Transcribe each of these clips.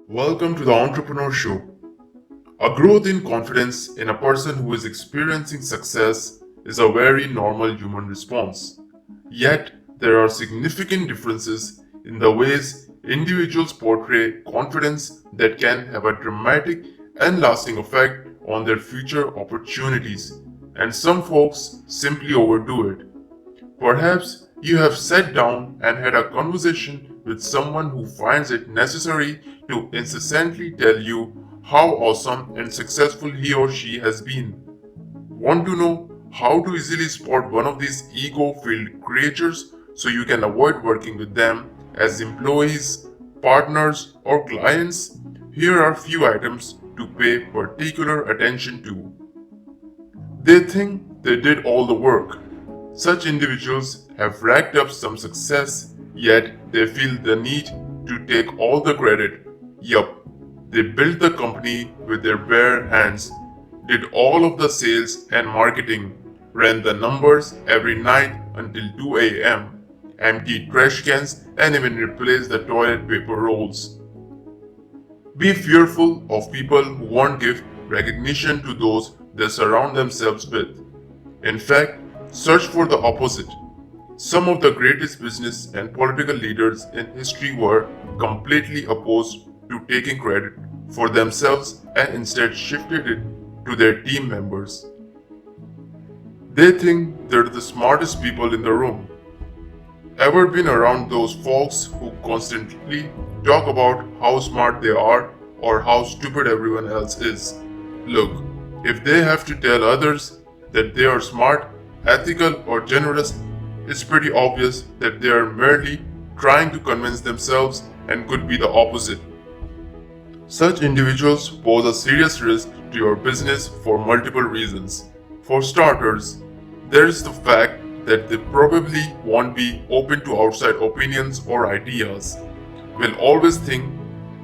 Welcome to the Entrepreneur Show. A growth in confidence in a person who is experiencing success is a very normal human response. Yet, there are significant differences in the ways individuals portray confidence that can have a dramatic and lasting effect on their future opportunities, and some folks simply overdo it. Perhaps you have sat down and had a conversation with someone who finds it necessary to incessantly tell you how awesome and successful he or she has been. Want to know how to easily spot one of these ego filled creatures so you can avoid working with them as employees, partners, or clients? Here are few items to pay particular attention to. They think they did all the work. Such individuals have racked up some success, yet they feel the need to take all the credit. Yup, they built the company with their bare hands, did all of the sales and marketing, ran the numbers every night until 2 a.m., emptied trash cans, and even replaced the toilet paper rolls. Be fearful of people who won't give recognition to those they surround themselves with. In fact, search for the opposite. Some of the greatest business and political leaders in history were completely opposed to taking credit for themselves and instead shifted it to their team members. They think they're the smartest people in the room. Ever been around those folks who constantly talk about how smart they are or how stupid everyone else is? Look, if they have to tell others that they are smart, ethical, or generous, it's pretty obvious that they are merely trying to convince themselves and could be the opposite. Such individuals pose a serious risk to your business for multiple reasons. For starters, there is the fact that they probably won't be open to outside opinions or ideas, will always think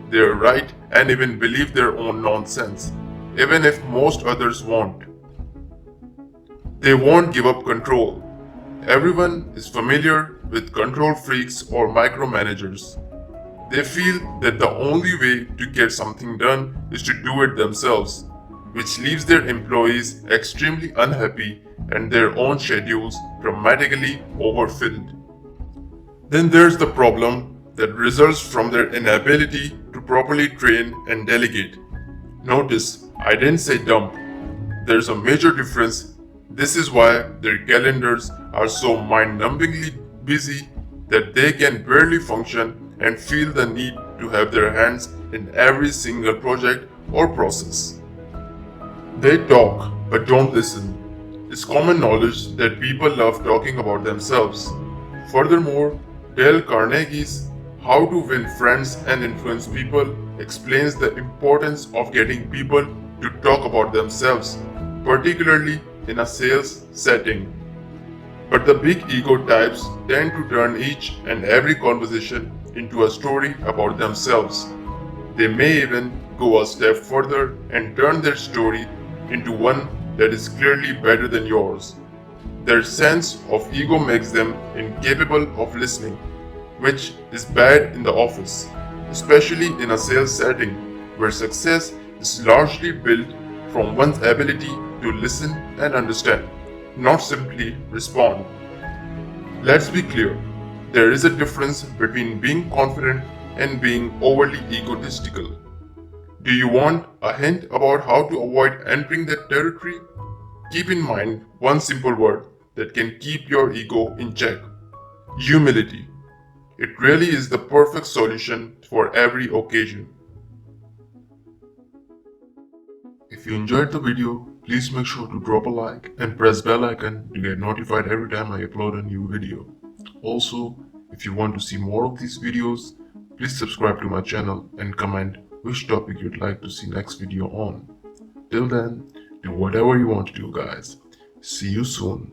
they're right and even believe their own nonsense, even if most others won't. They won't give up control. Everyone is familiar with control freaks or micromanagers. They feel that the only way to get something done is to do it themselves, which leaves their employees extremely unhappy and their own schedules dramatically overfilled. Then there's the problem that results from their inability to properly train and delegate. Notice, I didn't say dump. There's a major difference. This is why their calendars are so mind-numbingly busy that they can barely function and feel the need to have their hands in every single project or process. They talk but don't listen. It's common knowledge that people love talking about themselves. Furthermore, Dale Carnegie's How to Win Friends and Influence People explains the importance of getting people to talk about themselves, particularly in a sales setting. But the big ego types tend to turn each and every conversation into a story about themselves. They may even go a step further and turn their story into one that is clearly better than yours. Their sense of ego makes them incapable of listening, which is bad in the office, especially in a sales setting where success is largely built from one's ability to listen and understand, not simply respond. Let's be clear, there is a difference between being confident and being overly egotistical. Do you want a hint about how to avoid entering that territory? Keep in mind one simple word that can keep your ego in check: humility. It really is the perfect solution for every occasion. If you enjoyed the video, please make sure to drop a like and press bell icon to get notified every time I upload a new video. Also, if you want to see more of these videos, please subscribe to my channel and comment which topic you'd like to see next video on. Till then, do whatever you want to do, guys. See you soon.